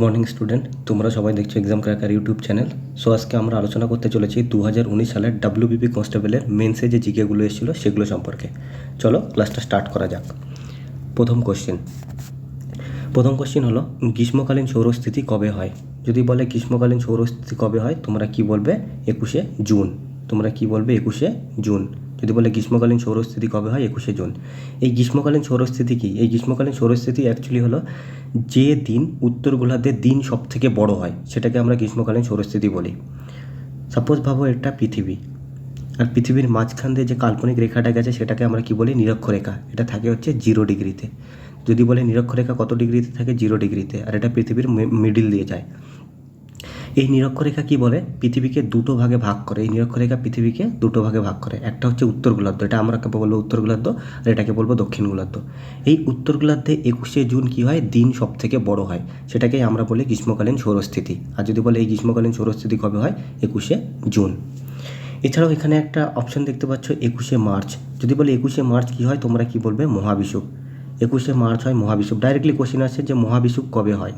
Morning student, তোমরা সবাই দেখছো exam cracker YouTube channel. So আজকে আমরা আলোচনা করতে চলেছি 2019 সালের ডাব্লিউবিপি কনস্টেবলের মেন্সে যে জিকেগুলো এসেছিলো সেগুলো সম্পর্কে। চলো ক্লাসটা স্টার্ট করা যাক। প্রথম কোশ্চেন হলো, গ্রীষ্মকালীন সৌরস্থিতি কবে হয়? যদি বলে গ্রীষ্মকালীন সৌরস্থিতি কবে হয়, তোমরা কি বলবে? 21শে জুন। তোমরা কি বলবে? 21শে জুন। যদি বলে গ্রীষ্মকালীন সৌরস্থিতি কবে হয়? 21শে জুন। এই গ্রীষ্মকালীন সৌরস্থিতি কি? এই গ্রীষ্মকালীন সৌরস্থিতি অ্যাকচুয়ালি হলো যে দিন উত্তর গোলার্ধে দিন সব থেকে বড় হয় সেটাকে আমরা গ্রীষ্মকালীন সৌরস্থিতি বলি। সাপোজ ভাবো এটা পৃথিবী, আর পৃথিবীর মাঝখান দিয়ে যে কাল্পনিক রেখাটা গেছে সেটাকে আমরা কি বলি? নিরক্ষরেখা। এটা থাকে হচ্ছে 0 ডিগ্রিতে। যদি বলে নিরক্ষরেখা কত ডিগ্রিতে থাকে? 0 ডিগ্রিতে। আর এটা পৃথিবীর মিডিল দিয়ে যায়। এই নিরক্ষরেখা কি বলে? পৃথিবীকে দুটো ভাগে ভাগ করে। এই নিরক্ষরেখা পৃথিবীকে দুটো ভাগে ভাগ করে। একটা হচ্ছে উত্তর গোলার্ধ, এটা আমরা বলবো উত্তর গোলার্ধ, আর এটাকে বলবো দক্ষিণ গোলার্ধ। এই উত্তর গোলার্ধে 21শে জুন কি হয়? দিন সব থেকে বড় হয়, সেটাকেই আমরা বলি গ্রীষ্মকালীন সৌরস্থিতি। আর যদি বলে এই গ্রীষ্মকালীন সৌরস্থিতি কবে হয়? 21শে জুন। এছাড়াও এখানে একটা অপশন দেখতে পাচ্ছ 21শে মার্চ। যদি বলে 21শে মার্চ কি হয়, তোমরা কি বলবে? মহাবিষুব। 21শে মার্চ হয় মহাবিষুব। ডাইরেক্টলি কোশ্চেন আসছে যে মহাবিষুব কবে হয়,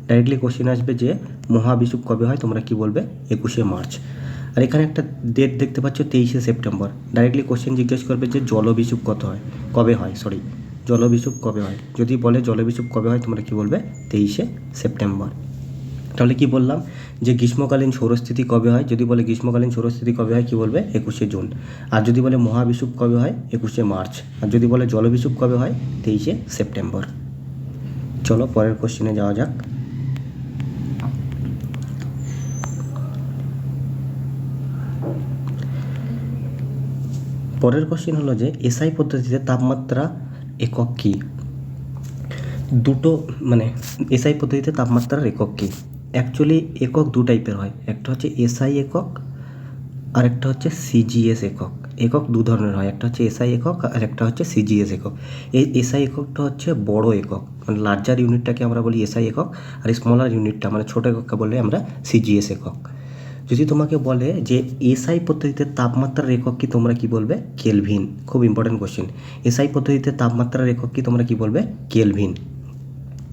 ডাইরেক্টলি কোশ্চেন আসবে যে মহাবিষুব কবে হয়, তোমরা কি বলবে? 21শে মার্চ। আর এখানে একটা ডেট দেখতে পাচ্ছ 23শে সেপ্টেম্বর। ডাইরেক্টলি কোশ্চেন জিজ্ঞেস করবে যে জলবিষুব কবে হয়, জলবিষুব কবে হয়। যদি বলে জলবিষুব কবে হয়, তোমরা কি বলবে? 23শে সেপ্টেম্বর। তাহলে কি বললাম যে গ্রীষ্মকালীন সৌরস্থিতি কবে হয়? যদি বলে গ্রীষ্মকালীন সৌরস্থিতি কবে হয়, কি বলবে? 21শে জুন। আর যদি বলে মহাবিষুব কবে হয়? 21শে মার্চ। আর যদি বলে জলবিষুব কবে হয়? 23শে সেপ্টেম্বর। চলো পরের কোশ্চেনে যাওয়া যাক। পরের কোশ্চেন হলো যে এসআই পদ্ধতিতে তাপমাত্রা একক কী? এসআই পদ্ধতিতে তাপমাত্রার একক কী? অ্যাকচুয়ালি একক দু টাইপের হয়, একটা হচ্ছে এসআই একক আর একটা হচ্ছে সিজিএস একক। একক দু ধরনের হয়, একটা হচ্ছে এসআই একক আর একটা হচ্ছে সিজিএস একক। এই এসআই এককটা হচ্ছে বড় একক, মানে লার্জার ইউনিটটাকে আমরা বলি এসআই একক, আর স্মলার ইউনিটটা মানে ছোটো একককে বলে আমরা সিজিএস একক। যদি তোমাকে বলে যে এসআই পদ্ধতিতে তাপমাত্রার একক কি, তোমরা কি বলবে? কেলভিন। খুব ইম্পর্টেন্ট কোশ্চেন। এসআই পদ্ধতিতে তাপমাত্রার একক কি, তোমরা কি বলবে? কেলভিন।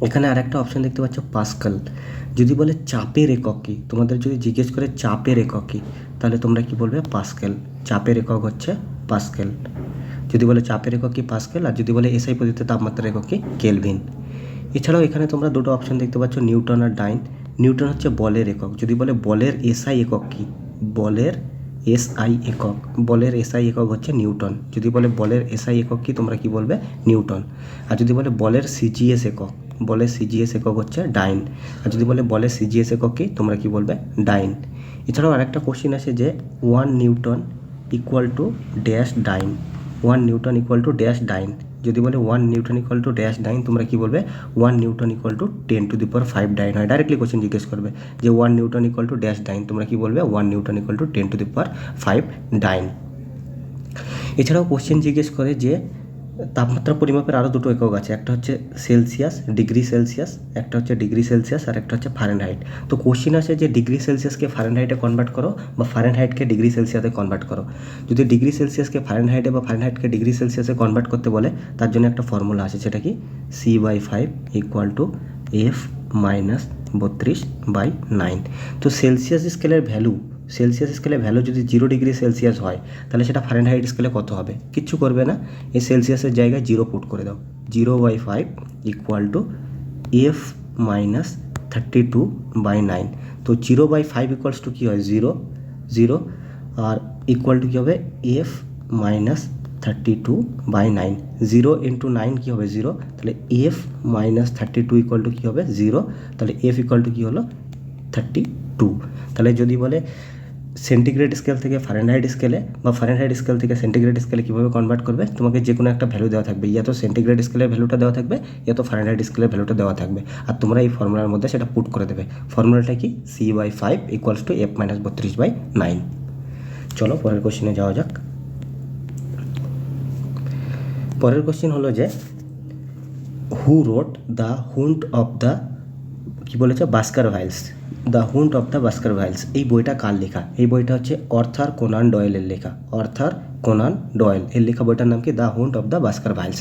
এখানে আরেকটা অপশন দেখতে পাচ্ছ পাস্কাল। যদি বলে চাপের একক কী, তোমাদের যদি জিজ্ঞেস করে চাপের একক কী, তাহলে তোমরা কি বলবে? পাস্কেল। চাপের একক হচ্ছে পাস্কেল। যদি বলে চাপের একক কি, পাস্কেল। আর যদি বলে এসআই পদ্ধতিতে তাপমাত্রার একক কি, কেলভিন। এছাড়াও এখানে তোমরা দুটো অপশন দেখতে পাচ্ছ, নিউটন আর ডাইন। নিউটন হচ্ছে বলের একক। যদি বলে বলের এসআই একক কি, বলের এসআই একক হচ্ছে নিউটন। যদি বলে বলের এসআই একক কি, তোমরা কি বলবে? নিউটন। আর যদি বলে বলের সিজিএস একক হচ্ছে ডাইন। আর যদি বলে বলের সিজিএস একক কি, তোমরা কি বলবে? ডাইন। এছাড়াও আরেকটা কোশ্চিন আছে যে 1 newton equal to dash dyne. 1 newton equal to dash dyne. যদি বলে 1 newton equal to dash dyne, তোমরা কি বলবে? 1 নিউটন ইকুয়াল টু 10⁵ ডাইন হয়। ডাইরেক্টলি কোশ্চেন জিজ্ঞেস করবে যে 1 newton equal to dash dyne, তোমরা কি বলবে? 1 নিউটন ইকুয়াল টু 10⁵ ডাইন। এছাড়াও কোশ্চেন জিজ্ঞেস করে যে তাপমাত্রা পরিমাপের আরও দুটো একক আছে, একটা হচ্ছে সেলসিয়াস, ডিগ্রি সেলসিয়াস, একটা হচ্ছে ডিগ্রি সেলসিয়াস আর একটা হচ্ছে ফারেনহাইট। তো কোশ্চেন আসে যে ডিগ্রি সেলসিয়াসকে ফারেনহাইটে কনভার্ট করো বা ফারেনহাইটকে ডিগ্রি সেলসিয়াসে কনভার্ট করো। যদি ডিগ্রি সেলসিয়াসকে ফারেনহাইটে বা ফারেনহাইটকে ডিগ্রি সেলসিয়াসে কনভার্ট করতে বলে, তার জন্য একটা ফর্মুলা আছে, সেটা কি? C/5 equal to F minus 32/9। তো সেলসিয়াস স্কেলের ভ্যালু যদি 0 ডিগ্রি সেলসিয়াস হয়, তাহলে সেটা ফারেনহাইট স্কেলে কত হবে? কিচ্ছু করবে না, এই সেলসিয়াসের জায়গায় 0 পুট করে দাও। 0/5 ইকুয়াল টু F মাইনাস 32/9। তো 0/5 ইকুয়ালস টু কী হয়? 0 আর ইকুয়াল টু কী হবে? F minus 32/9। 0 ইন্টু 9 কী হবে? 0। তাহলে F মাইনাস 32 ইকুয়াল টু কী হবে? 0। তাহলে F ইকুয়াল টু কী হলো? 32। তাহলে যদি বলে সেন্টিগ্রেড স্কেল থেকে ফারেনহাইট স্কেলে বা ফারেনহাইট স্কেল থেকে সেন্টিগ্রেড স্কেলে কীভাবে কনভার্ট করবে, তোমাকে যে কোনো একটা ভ্যালু দেওয়া থাকবে, ইয়া তো সেন্টিগ্রেড স্কেলের ভ্যালুটা দেওয়া থাকবে, ইয়া তো ফারেনহাইট স্কেলের ভ্যালুটা দেওয়া থাকবে, আর তোমরা এই ফর্মুলার মধ্যে সেটা পুট করে দেবে। ফর্মুলাটা কি? C/5 equals to F minus 32/9। চলো পরের কোশ্চেনে যাওয়া যাক। পরের কোশ্চেন হলো যে হু wrote the Hound of the, কী বলেছে? বাস্কারভাইলস। দ্য হুন্ট অফ দ্য বাস্কারভাইলস, এই বইটা কার লেখা? এই বইটা হচ্ছে অর্থার কোনান ডয়েলের লেখা। অর্থার কোনান ডয়েল এর লেখা বইটার নাম কি? The Hound of the Baskervilles.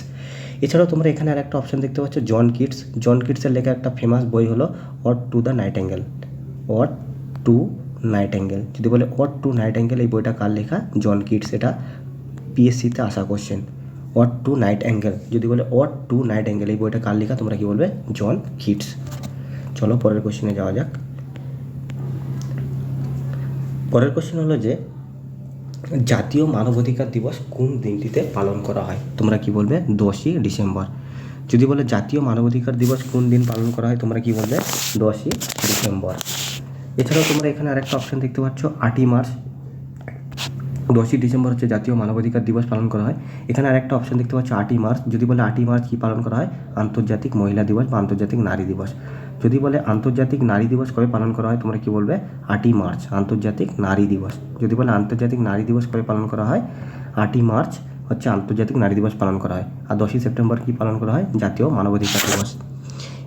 এছাড়াও তোমরা এখানে আর একটা অপশান দেখতে পাচ্ছ জন কিটস। জন কিটসের লেখা একটা ফেমাস বই হলো ode to the nightingale. Ode to nightingale, যদি বলে অড টু নাইটেঙ্গেল এই বইটা কার লেখা? John Keats. এটা পিএসসিতে আসা question. Ode to nightingale, যদি বলে অড টু নাইট অ্যাঙ্গেল এই বইটা কার লেখা? তোমরা কি বলবে? John Keats. চলো পরের কোশ্চেনে যাওয়া যাক। পরের কোশ্চেন হলো যে জাতীয় মানবাধিকার দিবস কোন দিনটিতে পালন করা হয়? তোমরা কি বলবে? 10ই ডিসেম্বর। যদি বলে জাতীয় মানবাধিকার দিবস কোন দিন পালন করা হয়? তোমরা কি বলবে? 10ই ডিসেম্বর। এছাড়াও তোমরা এখানে আরেকটা অপশান দেখতে পাচ্ছ 8ই মার্চ। 10ই ডিসেম্বর হচ্ছে জাতীয় মানবাধিকার দিবস পালন করা হয়। এখানে আরেকটা অপশান দেখতে পাচ্ছ 8ই মার্চ। যদি বলে 8ই মার্চ কী পালন করা হয়? আন্তর্জাতিক মহিলা দিবস বা আন্তর্জাতিক নারী দিবস। যদি বলে আন্তর্জাতিক নারী দিবস কবে পালন করা হয়? তোমরা কি বলবে? 8ই মার্চ, আন্তর্জাতিক নারী দিবস। যদি বলে আন্তর্জাতিক নারী দিবস কবে পালন করা হয়? 8ই মার্চ হচ্ছে আন্তর্জাতিক নারী দিবস পালন করা হয়। আর 10ই সেপ্টেম্বর কী পালন করা হয়? জাতীয় মানবাধিকার দিবস।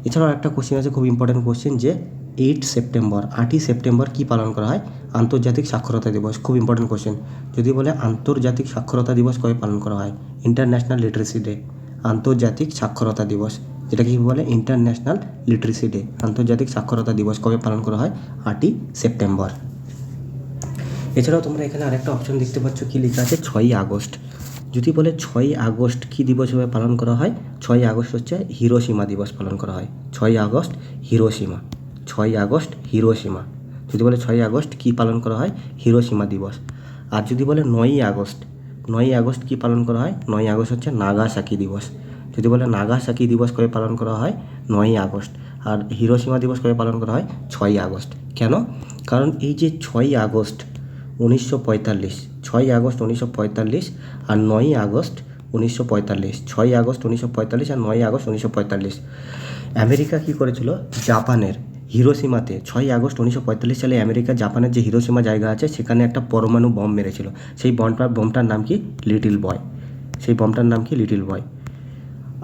এছাড়াও একটা কোশ্চেন আছে, খুব ইম্পর্টেন্ট কোশ্চেন, যে 8ই সেপ্টেম্বর কী পালন করা হয়? আন্তর্জাতিক সাক্ষরতা দিবস। খুব ইম্পর্টেন্ট কোশ্চেন। যদি বলে আন্তর্জাতিক সাক্ষরতা দিবস কবে পালন করা হয়? International literacy day. আন্তর্জাতিক সাক্ষরতা দিবস, যেটা কি বলে? International literacy day. আন্তর্জাতিক সাক্ষরতা দিবস কবে পালন করা হয়? 8ই সেপ্টেম্বর। এছাড়াও তোমরা এখানে আরেকটা অপশন দেখতে পাচ্ছ, কি লেখা আছে? 6ই আগস্ট। যদি বলে 6ই আগস্ট কী দিবস হিসেবে পালন করা হয়? 6ই আগস্ট হচ্ছে হিরোশিমা দিবস পালন করা হয়। 6ই আগস্ট হিরোশিমা। 6ই আগস্ট হিরোশিমা। যদি বলে 6ই আগস্ট কী পালন করা হয়? হিরোশিমা দিবস। আর যদি বলে 9ই আগস্ট, 9ই আগস্ট কী পালন করা হয়? 9ই আগস্ট হচ্ছে নাগাসাকি দিবস। যদি বলে নাগাসাকি দিবস কবে পালন করা হয়? 9ই আগস্ট। আর হিরোশিমা দিবস কবে পালন করা হয়? 6ই আগস্ট। কেন? কারণ এই যে 6ই আগস্ট 1945, 6ই আগস্ট 1945 আর 9ই আগস্ট 1945, 6ই আগস্ট 1945 আর 9ই আগস্ট 1945, আমেরিকা কী করেছিল? জাপানের হিরোশিমাতে 6ই আগস্ট 1945 সালে আমেরিকা জাপানের যে হিরোশিমা জায়গা আছে সেখানে একটা পরমাণু বম মেরেছিল। সেই বমটার নাম কি? Little boy. সেই বমটার নাম কি? Little boy.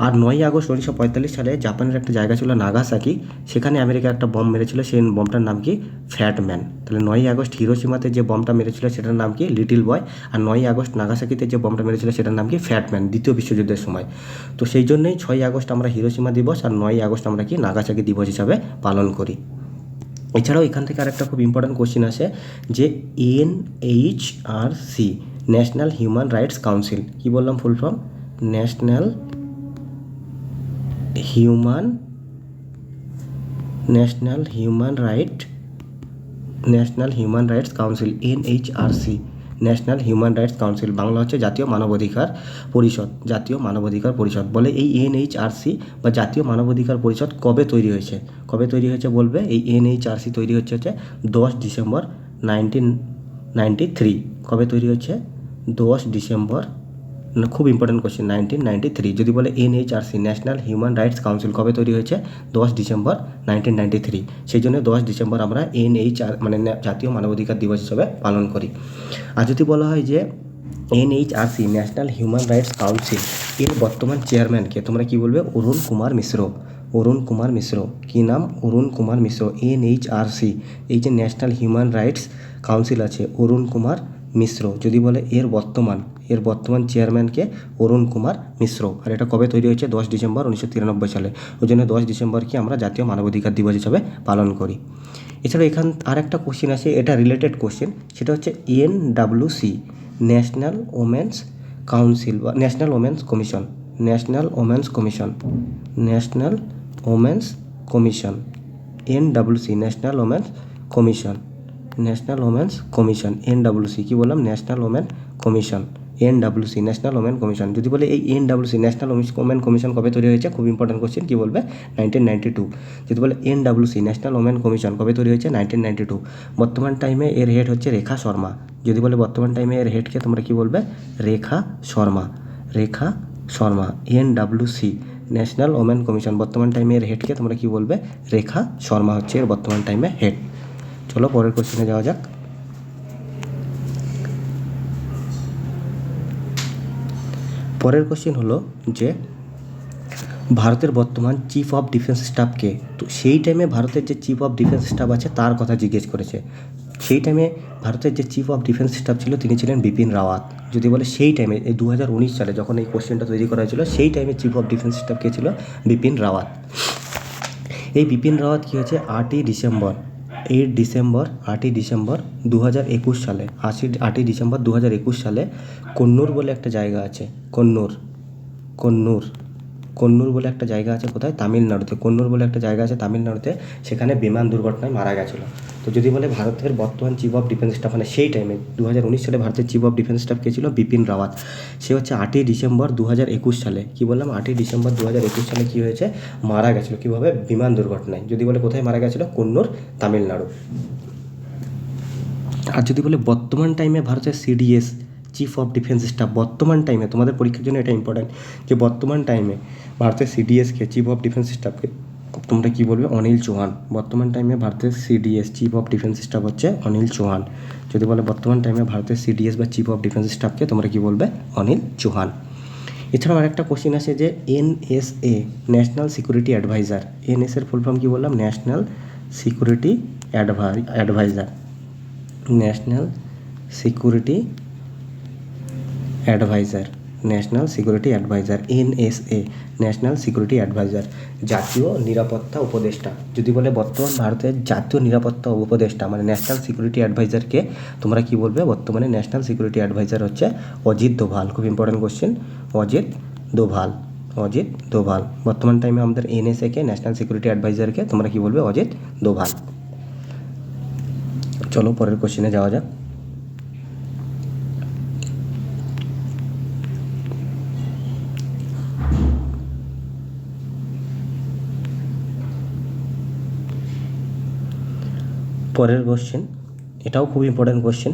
আর 9ই আগস্ট 1945 সালে জাপানের একটা জায়গা ছিল নাগাসাকি, সেখানে আমেরিকা একটা বম মেরেছিল, সেই বমটার নাম কি? Fat man. তাহলে 9ই আগস্ট হিরোশিমাতে যে বমটা মেরেছিল সেটার নাম কি? Little boy. আর 9ই আগস্ট নাগাসাকিতে যে বমটা মেরেছিল সেটার নাম কি? ফ্যাট ম্যান, দ্বিতীয় বিশ্বযুদ্ধের সময়। তো সেই জন্যই 6ই আগস্ট আমরা হিরোশিমা দিবস আর 9ই আগস্ট আমরা কি? নাগাসাকি দিবস হিসাবে পালন করি। এছাড়াও এখান থেকে আরেকটা খুব ইম্পর্ট্যান্ট কোশ্চেন আসে যে NHRC, national human rights council, কি বললাম full form? National human rights council, NHRC, national human rights council, Bangla হচ্ছে জাতীয় মানবাধিকার পরিষদ। জাতীয় মানবাধিকার পরিষদ বলে এই NHRC বা জাতীয় মানবাধিকার পরিষদ কবে তৈরি হয়েছে? কবে তৈরি হয়েছে বলবে? এই NHRC তৈরি হচ্ছে 10 ডিসেম্বর 1993। কবে তৈরি হচ্ছে? 10 ডিসেম্বর, খুব ইম্পর্টেন্ট কোশ্চেন, 1993। যদি বলে NHRC, national human rights council কবে তৈরি হয়েছে? 10 ডিসেম্বর 1993। সেই জন্য 10 ডিসেম্বর আমরা মানে জাতীয় মানবাধিকার দিবস হিসেবে পালন করি। আর যদি বলা হয় যে NHRC, national human rights council, এর বর্তমান চেয়ারম্যানকে তোমরা কি বলবে? অরুণ কুমার মিশ্র। অরুণ কুমার মিশ্র, কী নাম? অরুণ কুমার মিশ্র। NHRC, এই যে ন্যাশনাল হিউম্যান রাইটস কাউন্সিল আছে, অরুণ কুমার মিশ্র। যদি বলে এর বর্তমান চেয়ারম্যানকে? অরুণ কুমার মিশ্র। আর এটা কবে তৈরি হয়েছে? 10 ডিসেম্বর 1993 সালে। ওই জন্য 10 ডিসেম্বরকে আমরা জাতীয় মানবাধিকার দিবস হিসাবে পালন করি। এছাড়া এখান আরেকটা কোশ্চেন আছে, এটা রিলেটেড কোশ্চেন, সেটা হচ্ছে NWC, ন্যাশনাল ওমেন্স কাউন্সিল বা national women's commission. National women's commission, NWC, national women's commission, NWC, কি বললাম? National women commission, NWC, national women commission. যদি বলে এই NWC, ন্যাশনাল ওমেন কমিশন কবে তৈরি হয়েছে? খুব ইম্পর্টেন্ট কোশ্চেন, কি বলবে? 1992। যদি বলে NWC, ন্যাশনাল ওমেন কমিশন কবে তৈরি হয়েছে? 1992। বর্তমান টাইমে এর হেড হচ্ছে রেখা শর্মা। যদি বলে বর্তমান টাইমে এর হেডকে তোমরা কি বলবে? Rekha Sharma. NWC, national women commission, বর্তমান টাইমে এর হেডকে তোমরা কি বলবে? রেখা শর্মা হচ্ছে এর বর্তমান টাইমে হেড। চলো পরের কোশ্চেনে যাওয়া যাক। পরের কোশ্চেন হলো যে ভারতের বর্তমান চিফ অফ ডিফেন্স স্টাফকে, তো সেই টাইমে ভারতের যে চিফ অফ ডিফেন্স স্টাফ আছে তার কথা জিজ্ঞেস করেছে। সেই টাইমে ভারতের যে চিফ অফ ডিফেন্স স্টাফ ছিল তিনি ছিলেন বিপিন রাওয়াত। যদি বলে সেই টাইমে এই 2019 সালে যখন এই কোশ্চেনটা তৈরি করা হয়েছিল সেই টাইমে চিফ অফ ডিফেন্স স্টাফ কে ছিল? বিপিন রাওয়াত। এই বিপিন রাওয়াত কী হয়েছে 8ই ডিসেম্বর 8ই ডিসেম্বর 2021 সালে 8ই ডিসেম্বর 2021 সালে কন্নুর বলে একটা জায়গা আছে, কন্নুর বলে একটা জায়গা আছে কোথায়? তামিলনাড়ুতে। কন্নুর বলে একটা জায়গা আছে তামিলনাড়ুতে, সেখানে বিমান দুর্ঘটনায় মারা গেছিলো। তো যদি বলে ভারতের বর্তমান চিফ অফ ডিফেন্স স্টাফ মানে সেই টাইমে 2019 সালে ভারতের চিফ অফ ডিফেন্স স্টাফ কে ছিল? বিপিন রাওয়াত। সে হচ্ছে 8ই ডিসেম্বর 2021 সালে, কি বললাম 8ই ডিসেম্বর 2021 সালে কী হয়েছে? মারা গেছিলো। কীভাবে? বিমান দুর্ঘটনায়। যদি বলে কোথায় মারা গেছিলো? কন্নুর, তামিলনাড়ু। আর যদি বলে বর্তমান টাইমে ভারতের CDS chief of defence staff, বর্তমান টাইমে তোমাদের পরীক্ষার জন্য এটা ইম্পর্ট্যান্ট যে বর্তমান টাইমে ভারতের সিডিএসকে চিফ অফ ডিফেন্স স্টাফকে তোমরা কী বলবে? অনিল চৌহান। বর্তমান টাইমে ভারতের CDS chief of defence staff হচ্ছে অনিল চৌহান। যদি বলে বর্তমান টাইমে ভারতের সিডিএস বা চিফ অফ ডিফেন্স স্টাফকে তোমরা কী বলবে? অনিল চৌহান। এছাড়াও আরেকটা কোশ্চেন আসে যে এনএসএ ন্যাশনাল সিকিউরিটি অ্যাডভাইজার, এনএসএর ফুল ফর্ম কী বললাম? National security advisor, national security advisor, NSA national security advisor, জাতীয় নিরাপত্তা উপদেষ্টা। যদি বলে বর্তমান ভারতের জাতীয় নিরাপত্তা উপদেষ্টা মানে ন্যাশনাল সিকিউরিটি অ্যাডভাইজারকে তোমরা কি বলবে? বর্তমানে ন্যাশনাল সিকিউরিটি অ্যাডভাইজার হচ্ছে অজিত দোভাল। খুব ইম্পর্টেন্ট কোশ্চেন, অজিত দোভাল। বর্তমান টাইমে আমাদের এনএসএ কে ন্যাশনাল সিকিউরিটি অ্যাডভাইজারকে তোমরা কি বলবে? অজিত দোভাল। চলো পরের কোশ্চেনে যাওয়া যাক। পরের কোশ্চেন, এটাও খুব ইম্পর্ট্যান্ট কোশ্চেন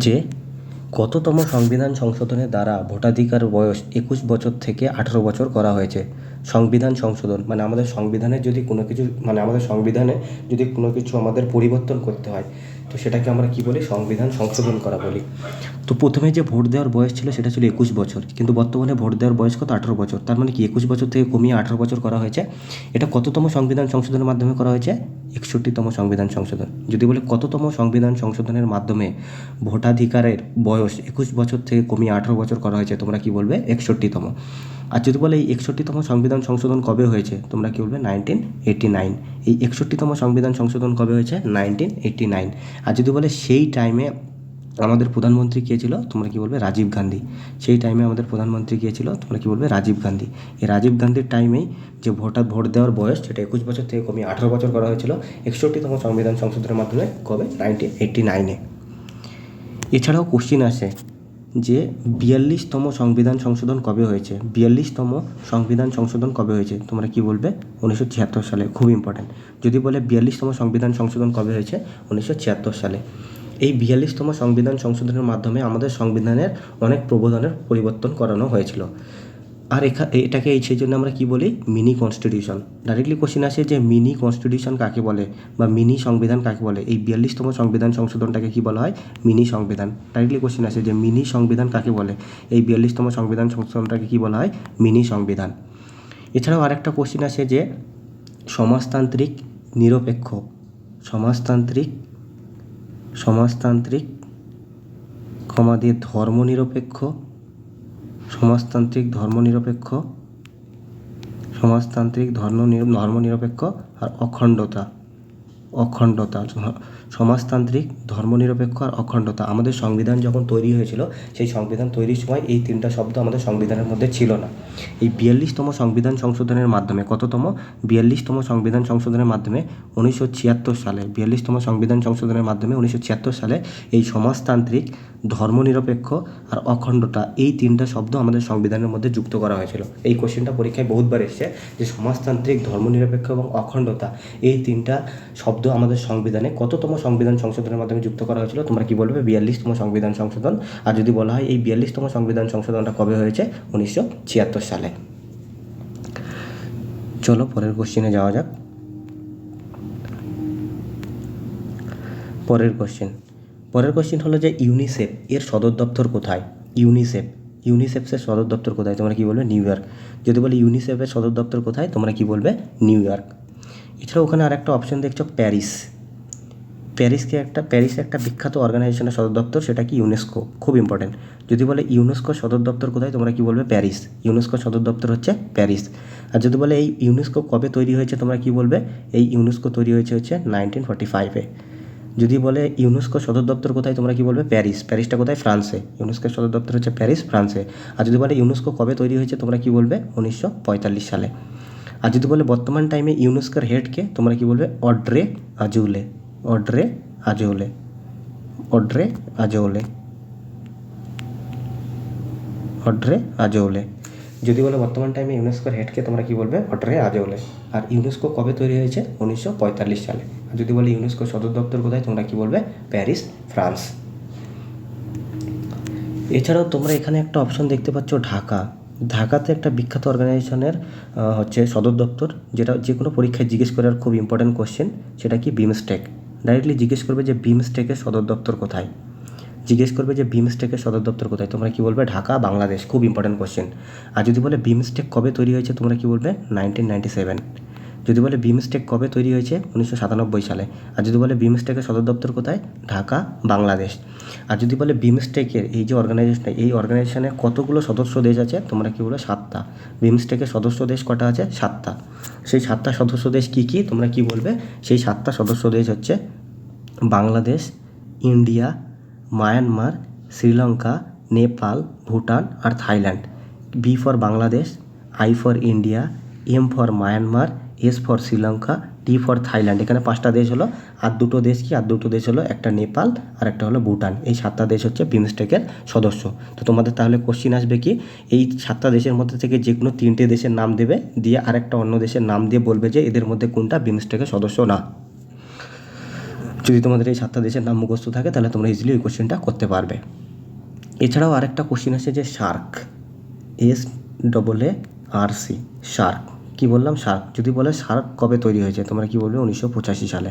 যে কততম সংবিধান সংশোধনের দ্বারা ভোটাধিকার বয়স 21 বছর থেকে 18 বছর করা হয়েছে? সংবিধান সংশোধন মানে আমাদের সংবিধানের যদি কোনো কিছু আমাদের পরিবর্তন করতে হয় তো সেটাকে আমরা কি বলি? সংবিধান সংশোধন করা বলি। তো প্রথমে যে ভোট দেওয়ার বয়স ছিল সেটা ছিল 21 বছর, কিন্তু বর্তমানে ভোট দেওয়ার বয়স কত? 18 বছর। তার মানে কি 21 বছর থেকে কমিয়ে 18 বছর করা হয়েছে। এটা কততম সংবিধান সংশোধনের মাধ্যমে করা হয়েছে? 61তম সংবিধান সংশোধন। যদি বলে কততম সংবিধান সংশোধনের মাধ্যমে ভোটাধিকারের বয়স 21 বছর থেকে কমিয়ে 18 বছর করা হয়েছে তোমরা কি বলবে? 61তম। আর যদি বলে এই 61তম সংবিধান সংশোধন কবে হয়েছে তোমরা কি বলবে? 1989। এই 61তম সংবিধান সংশোধন কবে হয়েছে? 1989। আর যদি বলে সেই টাইমে আমাদের প্রধানমন্ত্রী কে ছিল তোমরা কি বলবে? রাজীব গান্ধী। সেই টাইমে আমাদের প্রধানমন্ত্রী কে ছিল তোমরা কি বলবে? রাজীব গান্ধী। এই রাজীব গান্ধীর টাইমেই যে ভোট দেওয়ার বয়স সেটা 21 বছর থেকে কমিয়ে 18 বছর করা হয়েছিল 61তম সংবিধান সংশোধনের মাধ্যমে। কবে? 1989-এ। এছাড়াও কোশ্চিন আসে যে 42তম সংবিধান সংশোধন কবে হয়েছে? 42তম সংবিধান সংশোধন কবে হয়েছে তোমরা কি বলবে? 1976 সালে। খুব ইম্পর্ট্যান্ট। যদি বলে 42তম সংবিধান সংশোধন কবে হয়েছে? 1976 সালে। এই 42তম সংবিধান সংশোধনের মাধ্যমে আমাদের সংবিধানের অনেক প্রবধানের পরিবর্তন করানো হয়েছিল। আর এটাকে সেই জন্য আমরা কি বলি? Mini constitution. ডাইরেক্টলি কোশ্চেন আসে যে মিনি কনস্টিটিউশন কাকে বলে বা মিনি সংবিধান কাকে বলে? এই 42তম সংবিধান সংশোধনটাকে কি বলা হয়? মিনি সংবিধান। ডাইরেক্টলি কোশ্চেন আসে যে মিনি সংবিধান কাকে বলে? এই 42তম সংবিধান সংশোধনটাকে কি বলা হয়? মিনি সংবিধান। এছাড়াও আরেকটা কোশ্চেন আসে যে সমাজতান্ত্রিক ধর্মনিরপেক্ষ আর অখণ্ডতা। সমাজতান্ত্রিক, ধর্মনিরপেক্ষ আর অখণ্ডতা। আমাদের সংবিধান যখন তৈরি হয়েছিল সেই সংবিধান তৈরির সময় এই তিনটা শব্দ আমাদের সংবিধানের মধ্যে ছিল না। এই 42তম সংবিধান সংশোধনের মাধ্যমে কততম? 42তম সংবিধান সংশোধনের মাধ্যমে 1976 সালে 42তম সংবিধান সংশোধনের মাধ্যমে 1976 সালে এই সমাজতান্ত্রিক, ধর্মনিরপেক্ষ আর অখণ্ডতা এই তিনটা শব্দ আমাদের সংবিধানের মধ্যে যুক্ত করা হয়েছিল। এই কোশ্চেনটা পরীক্ষায় বহুতবার এসেছে যে সমাজতান্ত্রিক, ধর্মনিরপেক্ষ এবং অখণ্ডতা এই তিনটা শব্দ আমাদের সংবিধানে কততম সংবিধান সংশোধনের মাধ্যমে যুক্ত করা হয়েছিল তোমরা কি বলবে? 42তম সংবিধান সংশোধন। আর যদি বলা হয় এই 42তম সংবিধান সংশোধনটা কবে হয়েছে? 1976 সালে। চলো পরের কোশ্চেনে যাওয়া যাক। পরের কোশ্চেন হলো যে ইউনিসেফ এর সদর দপ্তর কোথায়? ইউনিসেফের সদর দপ্তর কোথায় তোমরা কি বলবে? New York. যদি বলি ইউনিসেফের সদর দপ্তর কোথায় তোমরা কি বলবে? New York. এছাড়া ওখানে আরেকটা অপশন দেখছো প্যারিস। প্যারিসে একটা বিখ্যাত অর্গানাইজেশনের সদর দপ্তর, সেটা কি ইউনেস্কো, খুব ইম্পর্টেন্ট। যদি বলে ইউনেস্কোর সদর দপ্তর কোথায়, তোমরা কি বলবে প্যারিস। ইউনেস্কোর সদর দপ্তর হচ্ছে প্যারিস। আর যদি বলে এই ইউনেস্কো কবে তৈরি হয়েছে, তোমরা কি বলবে এই ইউনেস্কো তৈরি হয়েছে 1945-এ। যদি বলে ইউনেস্কোর সদর দপ্তর কোথায়, তোমরা কি বলবে প্যারিস। প্যারিসটা কোথায়, ফ্রান্সে। ইউনেস্কোর সদর দপ্তর হচ্ছে প্যারিস, ফ্রান্সে। আর যদি বলে ইউনেস্কো কবে তৈরি হয়েছে, তোমরা কি বলবে 1945 সালে। আর যদি বলে বর্তমান টাইমে ইউনেস্কোর হেডকে, তোমরা কি বলবে অড্রে আজৌলে। অড্রে আজৌলে। অড্রে আজৌলে। অড্রে আজৌলে। যদি বলে বর্তমান টাইমে ইউনেস্কোর হেডকে, তোমরা কি বলবে অড্রে আজৌলে। আর ইউনেস্কো কবে তৈরি হয়েছে, 1945 সালে। আর যদি বলে ইউনেস্কোর সদর দপ্তর কোথায়, তোমরা কি বলবে প্যারিস, ফ্রান্স। এছাড়াও তোমরা এখানে একটা অপশন দেখতে পাচ্ছ ঢাকা। ঢাকাতে একটা বিখ্যাত অর্গানাইজেশনের হচ্ছে সদর দপ্তর, যেটা যে কোনো পরীক্ষায় জিজ্ঞেস করার খুব ইম্পর্টেন্ট কোশ্চেন। সেটা কি বিমস্টেক। ডাইরেক্টলি জিজ্ঞেস করবে যে বিমস্টেকের সদর দপ্তর কোথায়। জিজ্ঞেস করবে যে বিমস্টেকের সদর দপ্তর কোথায়, তোমরা কি বলবে ঢাকা, বাংলাদেশ। খুব ইম্পর্টেন্ট কোশ্চেন। আর যদি বলে বিমস্টেক কবে তৈরি হয়েছে, তোমরা কি বলবে 1997। যদি বলে বিমস্টেক কবে তৈরি হয়েছে, 1997 সালে। আর যদি বলে বিমস্টেকের সদর দপ্তর কোথায়, ঢাকা, বাংলাদেশ। আর যদি বলে বিমস্টেকের এই যে অর্গানাইজেশন, এই অর্গানাইজেশনের কতগুলো সদস্য দেশ আছে, তোমরা কি বলবে 7টা। বিমস্টেকের সদস্য দেশ কটা আছে, 7টা। সেই 7টা সদস্য দেশ কী কী, তোমরা কি বলবে সেই 7টা সদস্য দেশ হচ্ছে বাংলাদেশ, ইন্ডিয়া, মায়ানমার, শ্রীলঙ্কা, নেপাল, ভুটান আর Thailand. B for Bangladesh, I for India, M for Myanmar, S for Sri Lanka, T for Thailand. এখানে 5টা দেশ হলো। আর দুটো দেশ কি, আর দুটো দেশ হলো একটা নেপাল আর একটা হলো ভুটান। এই 7টা দেশ হচ্ছে বিমস্টেকের সদস্য। তো তোমাদের তাহলে কোশ্চিন আসবে কি, এই 7টা দেশের মধ্যে থেকে যে কোনো 3টে দেশের নাম দেবে, দিয়ে আরেকটা অন্য দেশের নাম দিয়ে বলবে যে এদের মধ্যে কোনটা বিমস্টেকের সদস্য না। যদি তোমাদের এই 7টা দেশের নাম মুখস্থ থাকে, তাহলে তোমরা ইজিলি ওই কোশ্চেনটা করতে পারবে। এছাড়াও আরেকটা কোশ্চেন আছে যে শার্ক, SAARC, শার্ক। কি বললাম, শার্ক। যদি বলে শার্ক কবে তৈরি হয়েছে, তোমরা কি বলবে 1985 সালে।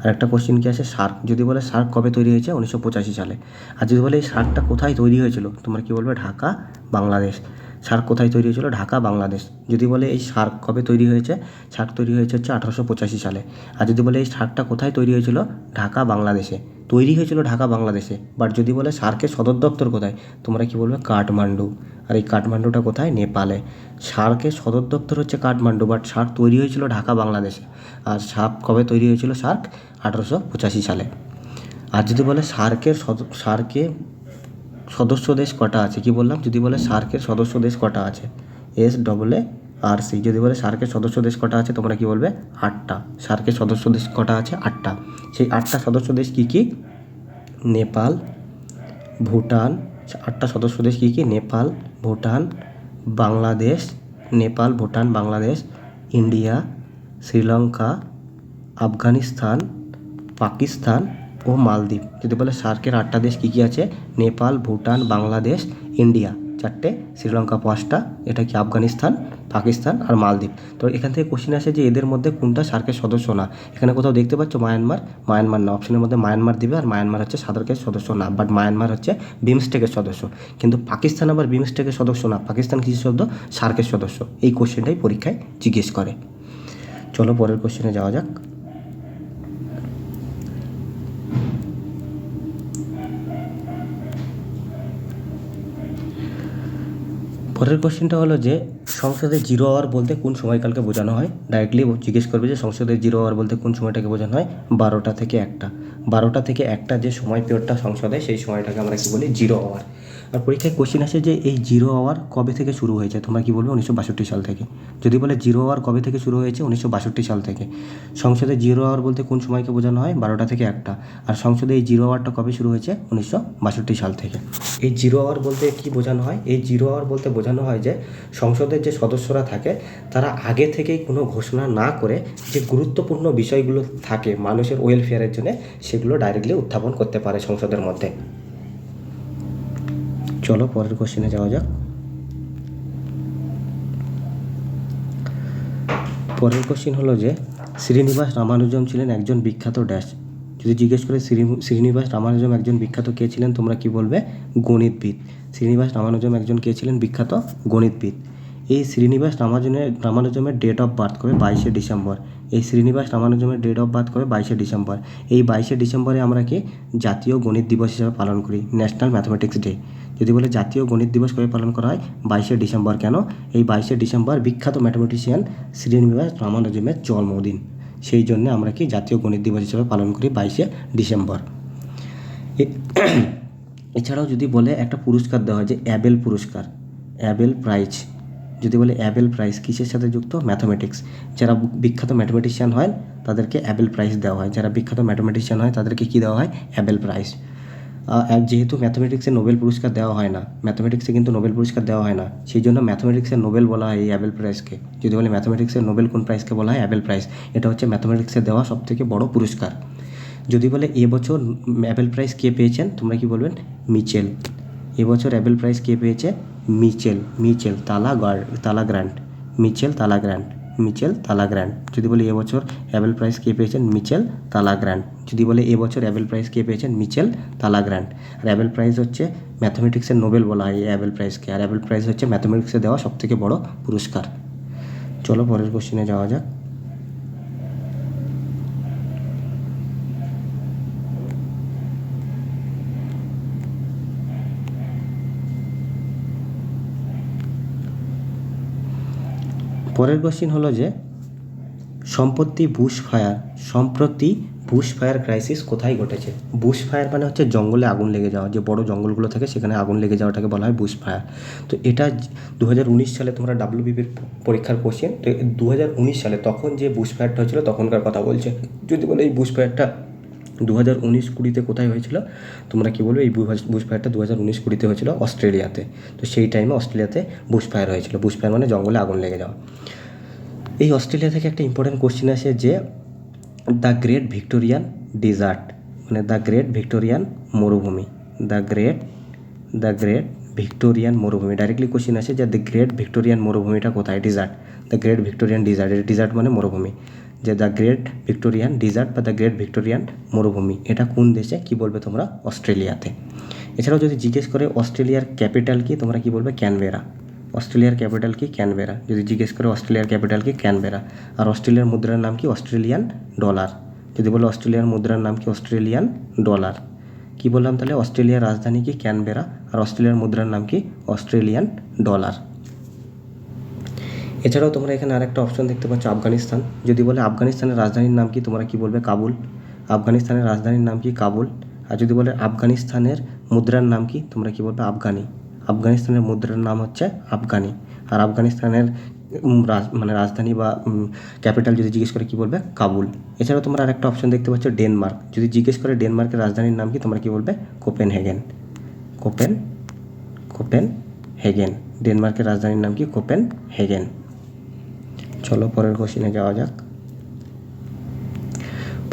আর একটা কোশ্চেন কি আছে, শার্ক। যদি বলে শার্ক কবে তৈরি হয়েছে, 1985 সালে। আর যদি বলে এই শার্কটা কোথায় তৈরি হয়েছিল, তোমরা কি বলবে ঢাকা, বাংলাদেশ। শার্ক কোথায় তৈরি হয়েছিল, ঢাকা, বাংলাদেশ। যদি বলে এই শার্ক কবে তৈরি হয়েছে, শার্ক তৈরি হয়েছে 1885 সালে। আর যদি বলে এই শার্কটা কোথায় তৈরি হয়েছিল, ঢাকা, বাংলাদেশে। তৈরি হয়েছিল ঢাকা, বাংলাদেশে। বাট যদি বলে শার্কের সদর দপ্তর কোথায়, তোমরা কি বলবে কাঠমান্ডু। আর এই কাঠমান্ডুটা কোথায়, নেপালে। শার্কের সদর দপ্তর হচ্ছে কাঠমান্ডু, বাট শার্ক তৈরি হয়েছিল ঢাকা, বাংলাদেশে। আর শার্ক কবে তৈরি হয়েছিল, শার্ক 1885 সালে। আর যদি বলে শার্কে সদস্য দেশ কটা আছে, কি বললাম, যদি বলে শার্কের সদস্য দেশ কটা আছে, SAARC। যদি বলে শার্কের সদস্য দেশ কটা আছে, তোমরা কি বলবে 8টা। শার্কের সদস্য দেশ কটা আছে, 8টা। সেই 8টা সদস্য দেশ কী কী, নেপাল, ভুটান। 8টা সদস্য দেশ কী কী, নেপাল, ভুটান, বাংলাদেশ। নেপাল, ভুটান, বাংলাদেশ, ইন্ডিয়া, শ্রীলঙ্কা, আফগানিস্তান, পাকিস্তান ও মালদ্বীপ। যদি বলে শার্কের 8টা দেশ কী কী আছে, নেপাল, ভুটান, বাংলাদেশ, ইন্ডিয়া 4টে, শ্রীলঙ্কা 5টা, এটা কি আফগানিস্তান, পাকিস্তান আর মালদ্বীপ। তো এখান থেকে কোশ্চেন আসে যে এদের মধ্যে কোনটা শার্কের সদস্য না। এখানে কোথাও দেখতে পাচ্ছ মায়ানমার, মায়ানমার না। অপশনের মধ্যে মায়ানমার দিবে, আর মায়ানমার হচ্ছে শার্কের সদস্য না। বাট মায়ানমার হচ্ছে বিমস্টেকের সদস্য। কিন্তু পাকিস্তান আবার বিমস্টেকের সদস্য না। পাকিস্তান কিছু শব্দ শার্কের সদস্য। এই কোশ্চেনটাই পরীক্ষায় জিজ্ঞেস করে। চলো পরের কোশ্চেনে যাওয়া যাক। পরের কোশ্চেনটা হলো যে সংসদে 0 আওয়ার বলতে কোন সময়কালকে বোঝানো হয়। ডাইরেক্টলি জিজ্ঞেস করবে যে সংসদে 0 আওয়ার বলতে কোন সময়টাকে বোঝানো হয়, 12টা থেকে 1টা। 12টা থেকে 1টা যে সময় পিরিয়ডটা সংসদে, সেই সময়টাকে আমরা কি বলি, 0 আওয়ার। আর পরীক্ষায় কোশ্চেন আসে যে এই 0 আওয়ার কবে থেকে শুরু হয়েছে, তোমরা কি বলবে 1962 সাল থেকে। যদি বলে 0 আওয়ার কবে থেকে শুরু হয়েছে, 1962 সাল থেকে। সংসদে 0 আওয়ার বলতে কোন সময়কে বোঝানো হয়, 12টা থেকে 1টা। আর সংসদে এই 0 আওয়ারটা কবে শুরু হয়েছে, 1962 সাল থেকে। এই 0 আওয়ার বলতে কি বোঝানো হয়, এই 0 আওয়ার বলতে বোঝানো হয় যে সংসদের যে সদস্যরা থাকে, তারা আগে থেকেই কোনো ঘোষণা না করে যে গুরুত্বপূর্ণ বিষয়গুলো থাকে মানুষের ওয়েলফেয়ারের জন্য, সেগুলো ডাইরেক্টলি উত্থাপন করতে পারে সংসদের মধ্যে। চলো পরের কোশ্চেনে যাওয়া যাক। পরের কোশ্চেন হলো যে শ্রীনিবাস রামানুজম ছিলেন একজন বিখ্যাত ড্যাশ। যদি জিজ্ঞেস করে শ্রীনিবাস রামানুজম একজন বিখ্যাত কে ছিলেন, তোমরা কি বলবে গণিতবিদ। শ্রীনিবাস রামানুজম একজন কে ছিলেন, বিখ্যাত গণিতবিদ। এই শ্রীনিবাস রামানুজমের ডেট অফ বার্থ কবে, 22শে ডিসেম্বর। এই শ্রীনিবাস রামানুজমের ডেট অফ বার্থ কবে? 22শে ডিসেম্বর। এই 22শে ডিসেম্বরে আমরা কি জাতীয় গণিত দিবস হিসাবে পালন করি, ন্যাশনাল ম্যাথমেটিক্স ডে। যদি বলে জাতীয় গণিত দিবস কবে পালন করা হয়? 22শে ডিসেম্বর। কেন? এই 22শে ডিসেম্বর বিখ্যাত ম্যাথমেটিশিয়ান শ্রীনিবাস রামানুজমের জন্মদিন, সেই জন্য আমরা কি জাতীয় গণিত দিবস হিসাবে পালন করি 22শে ডিসেম্বর। এছাড়াও যদি বলে একটা পুরস্কার দেওয়া হয় যে অ্যাবেল পুরস্কার, অ্যাবেল প্রাইজ। যদি বলে অ্যাবেল প্রাইজ কিসের সাথে যুক্ত? ম্যাথমেটিক্স। যারা বিখ্যাত ম্যাথমেটিশিয়ান হয় তাদেরকে অ্যাবেল প্রাইজ দেওয়া হয়, যারা বিখ্যাত ম্যাথমেটিশিয়ান হয় তাদেরকে কী দেওয়া হয়? Abel prize. যেহেতু ম্যাথমেটিক্সে নোবেল পুরস্কার দেওয়া হয় না, ম্যাথমেটিক্সে কিন্তু নোবেল পুরস্কার দেওয়া হয় না, সেই জন্য ম্যাথমেটিক্সের নোবেল বলা হয় এই অ্যাবেল প্রাইজকে। যদি বলে ম্যাথমেটিক্সের নোবেল কোন প্রাইজকে বলা হয়? Abel prize. এটা হচ্ছে ম্যাথমেটিক্সে দেওয়া সবথেকে বড় পুরস্কার। যদি বলে এবছর অ্যাবেল প্রাইজ কে পেয়েছেন, তোমরা কি বলবেন? মিচেল। এবছর অ্যাবেল প্রাইজ কে পেয়েছে? মিচেল। মিচেল তালাগ্র্যান্ড। মিচেল তালাগ্র্যান্ড। মিচেল তালাগ্র্যান্ড। যদি বলে এবছর অ্যাবেল প্রাইজ কে পেয়েছেন? মিচেল তালাগ্র্যান্ড। যদি বলে এবছর অ্যাবেল প্রাইজ কে পেয়েছেন? মিচেল তালাগ্র্যান্ড। আর অ্যাবেল প্রাইজ হচ্ছে ম্যাথমেটিক্সের নোবেল বলা হয় এই অ্যাবেল প্রাইজকে, আর অ্যাবেল প্রাইজ হচ্ছে ম্যাথমেটিক্সে দেওয়া সবথেকে বড় পুরস্কার। চলো পরের কোশ্চেনে যাওয়া যাক। পরের কোশ্চেন হলো যে সম্প্রতি বুশ ফায়ার ক্রাইসিস কোথায় ঘটেছে? বুশ ফায়ার মানে হচ্ছে জঙ্গলে আগুন লেগে যাওয়া, যে বড় জঙ্গলগুলো থাকে সেখানে আগুন লেগে যাওয়াটাকে বলা হয় বুশ ফায়ার। তো এটা 2019 সালে তোমরা ডাব্লিউবিপির পরীক্ষার কোশ্চেন। তো 2019 সালে তখন যে বুশ ফায়ারটা হয়েছিল তখনকার কথা বলছে। যদি বলে এই বুশ ফায়ারটা 2019-20 কোথায় হয়েছিল, তোমরা কি বলবে? এই বুশ ফায়ারটা 2019-20 হয়েছিল অস্ট্রেলিয়াতে। তো সেই টাইমে অস্ট্রেলিয়াতে বুশ ফায়ার হয়েছিল। বুশ ফায়ার মানে জঙ্গলে আগুন লেগে যাওয়া। এই অস্ট্রেলিয়া থেকে একটা ইম্পর্টেন্ট কোশ্চেন আসে যে দ্য গ্রেট ভিক্টোরিয়ান ডেজার্ট, মানে দ্য গ্রেট ভিক্টোরিয়ান মরুভূমি, দ্য গ্রেট ভিক্টোরিয়ান মরুভূমি। ডাইরেক্টলি কোশ্চেন আসে যে দ্য গ্রেট ভিক্টোরিয়ান মরুভূমিটা কোথায়? Desert. The great Victorian desert, desert মানে মরুভূমি, যে দ্য গ্রেট ভিক্টোরিয়ান ডেজার্ট বা দ্য গ্রেট ভিক্টোরিয়ান মরুভূমি এটা কোন দেশে? কি বলবে তোমরা? অস্ট্রেলিয়াতে। এছাড়াও যদি জিজ্ঞেস করে অস্ট্রেলিয়ার ক্যাপিটাল কি, তোমরা কি বলবে? ক্যানবেরা। অস্ট্রেলিয়ার ক্যাপিটাল কি? ক্যানবেরা। যদি জিজ্ঞেস করে অস্ট্রেলিয়ার ক্যাপিটাল কি? ক্যানবেরা। আর অস্ট্রেলিয়ার মুদ্রার নাম কি? Australian dollar. যদি বলো অস্ট্রেলিয়ার মুদ্রার নাম কি? Australian dollar. কি বললাম তাহলে? অস্ট্রেলিয়ার রাজধানী কি? ক্যানবেরা। আর অস্ট্রেলিয়ার মুদ্রার নাম কি? Australian dollar. এছাড়াও তোমরা এখানে আরেকটা অপশন দেখতে পাচ্ছ আফগানিস্তান। যদি বলে আফগানিস্তানের রাজধানীর নাম কি, তোমরা কি বলবে? কাবুল। আফগানিস্তানের রাজধানীর নাম কি? কাবুল। আর যদি বলে আফগানিস্তানের মুদ্রার নাম কি, তোমরা কি বলবে? আফগানি। আফগানিস্তানের মুদ্রার নাম হচ্ছে আফগানি। আর আফগানিস্তানের মানে রাজধানী বা ক্যাপিটাল যদি জিজ্ঞেস করে কি বলবে? কাবুল। এছাড়াও তোমরা আরেকটা অপশন দেখতে পাচ্ছ ডেনমার্ক। যদি জিজ্ঞেস করে ডেনমার্কের রাজধানীর নাম কি, তোমরা কি বলবে? কোপেনহেগেন। কোপেনহেগেন। ডেনমার্কের রাজধানীর নাম কি? কোপেনহেগেন। চলো পরের কোশ্চেনে যাওয়া যাক।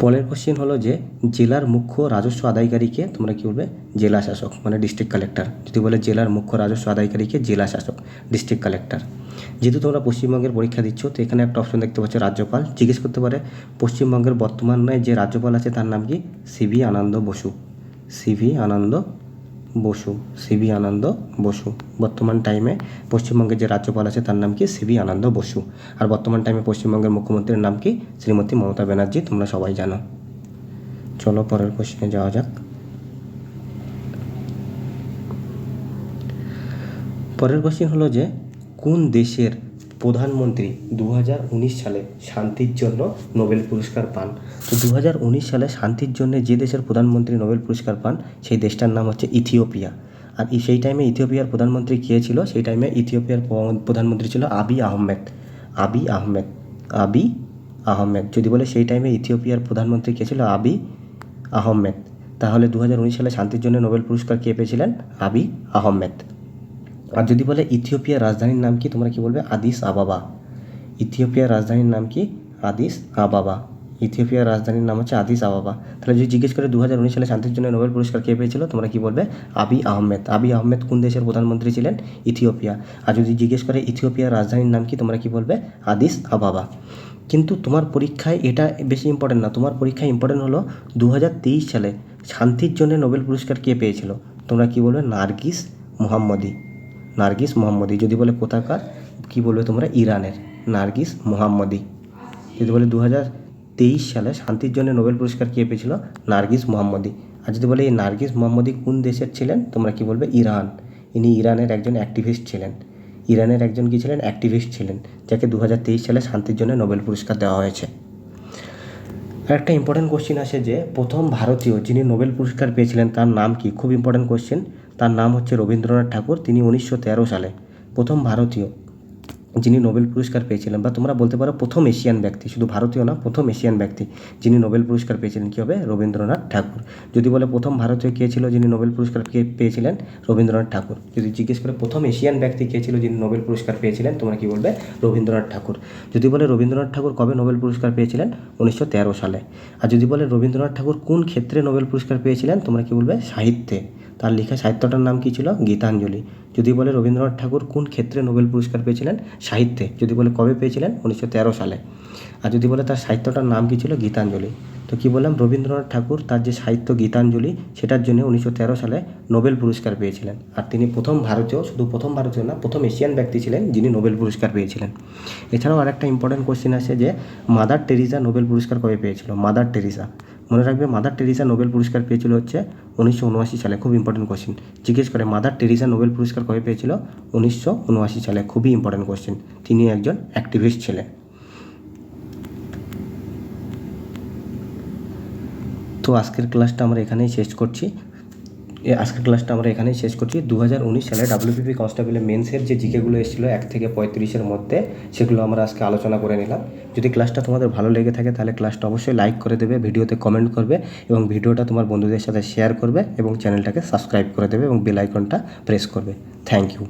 পরের কোশ্চেন হলো যে জেলার মুখ্য রাজস্ব আদায়কারীকে তোমরা কি বলবে? জেলা শাসক, মানে ডিস্ট্রিক্ট কালেক্টর। যদি বলে জেলার মুখ্য রাজস্ব আদায়কারীকে জেলা শাসক, ডিস্ট্রিক্ট কালেক্টর। যেহেতু তোমরা পশ্চিমবঙ্গের পরীক্ষা দিচ্ছ, তো এখানে একটা অপশন দেখতে পাচ্ছ রাজ্যপাল। জিজ্ঞেস করতে পারে পশ্চিমবঙ্গের বর্তমানে যে রাজ্যপাল আছে তার নাম কি? সিভি আনন্দ বসু। সিভি আনন্দ বসু। বর্তমান টাইমে পশ্চিমবঙ্গের যে রাজ্যপাল আছে তার নাম কি? সিভি আনন্দ বসু। আর বর্তমান টাইমে পশ্চিমবঙ্গের মুখ্যমন্ত্রীর নাম কি? শ্রীমতী মমতা ব্যানার্জি। তোমরা সবাই জানো। চলো পরের কোশ্চেনে যাওয়া যাক। পরের কোশ্চেন হলো যে কোন দেশের প্রধানমন্ত্রী 2019 সালে শান্তির জন্য নোবেল পুরস্কার পান? তো 2019 সালে শান্তির জন্য যে দেশের প্রধানমন্ত্রী নোবেল পুরস্কার পান সেই দেশটার নাম হচ্ছে ইথিওপিয়া। আর সেই টাইমে ইথিওপিয়ার প্রধানমন্ত্রী কে ছিল? সেই টাইমে ইথিওপিয়ার প্রধানমন্ত্রী ছিল আবি আহমেদ। যদি বলে সেই টাইমে ইথিওপিয়ার প্রধানমন্ত্রী কে ছিল? আবি আহমেদ। তাহলে 2019 সালে শান্তির জন্য নোবেল পুরস্কার কে পেয়েছিলেন? আবি আহমেদ। আর যদি বলে ইথিওপিয়ার রাজধানীর নাম কি, তোমরা কি বলবে? আদিস আবাবা। ইথিওপিয়ার রাজধানীর নাম কি? আদিস আবাবা। ইথিওপিয়ার রাজধানীর নাম হচ্ছে আদিস আবাবা। তাহলে যদি জিজ্ঞেস করে 2019 সালে শান্তির জন্য নোবেল পুরস্কার কে পেয়েছিল, তোমরা কি বলবে? আবি আহমেদ। আবি আহমেদ কোন দেশের প্রধানমন্ত্রী ছিলেন? ইথিওপিয়া। আর যদি জিজ্ঞেস করে ইথিওপিয়ার রাজধানীর নাম কি, তোমরা কি বলবে? আদিস আবাবা। কিন্তু তোমার পরীক্ষায় এটা বেশি ইম্পর্টেন্ট না, তোমার পরীক্ষায় ইম্পর্টেন্ট হলো 2023 সালে শান্তির জন্য নোবেল পুরস্কার কে পেয়েছিল? তোমরা কি বলবে? নার্গিস মোহাম্মদী। যদি বলে কোথাকার, কি বলবে তোমরা? ইরানের। নার্গিস মোহাম্মদী। যদি বলে 2023 সালে শান্তির জন্য নোবেল পুরস্কার কে পেয়েছিল? নার্গিস মোহাম্মদী। আর যদি বলে এই নার্গিস মোহাম্মদী কোন দেশের ছিলেন? তোমরা কি বলবে? ইরান। ইনি ইরানের একজন অ্যাক্টিভিস্ট ছিলেন। ইরানের একজন কি ছিলেন? অ্যাক্টিভিস্ট ছিলেন, যাকে 2023 সালে শান্তির জন্য নোবেল পুরস্কার দেওয়া হয়েছে। একটা ইম্পর্টেন্ট কোশ্চেন আসে যে প্রথম ভারতীয় যিনি নোবেল পুরস্কার পেয়েছিলেন তার নাম কি? খুব ইম্পর্টেন্ট কোশ্চেন। তার নাম হচ্ছে রবীন্দ্রনাথ ঠাকুর। তিনি 1913 সালে প্রথম ভারতীয় যিনি নোবেল পুরস্কার পেয়েছিলেন, বা তোমরা বলতে পারো প্রথম এশিয়ান ব্যক্তি, শুধু ভারতীয় না, প্রথম এশিয়ান ব্যক্তি যিনি নোবেল পুরস্কার পেয়েছিলেন কী হবে? রবীন্দ্রনাথ ঠাকুর। যদি বলে প্রথম ভারতীয় কে ছিল যিনি নোবেল পুরস্কার পেয়েছিলেন? রবীন্দ্রনাথ ঠাকুর। যদি জিজ্ঞেস করে প্রথম এশিয়ান ব্যক্তি কে ছিল যিনি নোবেল পুরস্কার পেয়েছিলেন, তোমরা কি বলবে? রবীন্দ্রনাথ ঠাকুর। যদি বলে রবীন্দ্রনাথ ঠাকুর কবে নোবেল পুরস্কার পেয়েছিলেন? 1913 সালে। আর যদি বলে রবীন্দ্রনাথ ঠাকুর কোন ক্ষেত্রে নোবেল পুরস্কার পেয়েছিলেন, তোমরা কি বলবে? সাহিত্যে। তার লেখা সাহিত্যটার নাম কী ছিল? গীতাঞ্জলি। যদি বলে রবীন্দ্রনাথ ঠাকুর কোন ক্ষেত্রে নোবেল পুরস্কার পেয়েছিলেন? সাহিত্যে। যদি বলে কবে পেয়েছিলেন? 1913 সালে। আর যদি বলে তার সাহিত্যটার নাম কী ছিল? গীতাঞ্জলি। তো কী বললাম? রবীন্দ্রনাথ ঠাকুর তার যে সাহিত্য গীতাঞ্জলি সেটার জন্য 1913 সালে নোবেল পুরস্কার পেয়েছিলেন। আর তিনি প্রথম ভারতীয়, শুধু প্রথম ভারতীয় না, প্রথম এশিয়ান ব্যক্তি ছিলেন যিনি নোবেল পুরস্কার পেয়েছিলেন। এছাড়াও আরেকটা ইম্পর্টেন্ট কোশ্চেন আছে যে মাদার টেরিজা নোবেল পুরস্কার কবে পেয়েছিল? মাদার টেরিজা, মনে রাখবে, মাদার টেরিজা নোবেল পুরস্কার পেয়েছিল হচ্ছে 1979 সালে। খুব ইম্পর্টেন্ট কোশ্চেন। জিজ্ঞেস করে মাদার টেরিজা নোবেল পুরস্কার কবে পেয়েছিল? 1979 সালে। খুবই ইম্পর্টেন্ট কোশ্চেন। তিনি একজন অ্যাক্টিভিস্ট ছিলেন। তো আজকের ক্লাসটা আমরা এখানেই শেষ করছি। 2019 সালে WPP কনস্টেবলের মেন্সের যে জিকেগুলো এসেছিলো 1 থেকে 35-এর মধ্যে, সেগুলো আমরা আজকে আলোচনা করে নিলাম। যদি ক্লাসটা তোমাদের ভালো লেগে থাকে তাহলে ক্লাসটা অবশ্যই লাইক করে দেবে, ভিডিওতে কমেন্ট করবে এবং ভিডিওটা তোমার বন্ধুদের সাথে শেয়ার করবে এবং চ্যানেলটাকে সাবস্ক্রাইব করে দেবে এবং বেল আইকনটা প্রেস করবে। Thank you.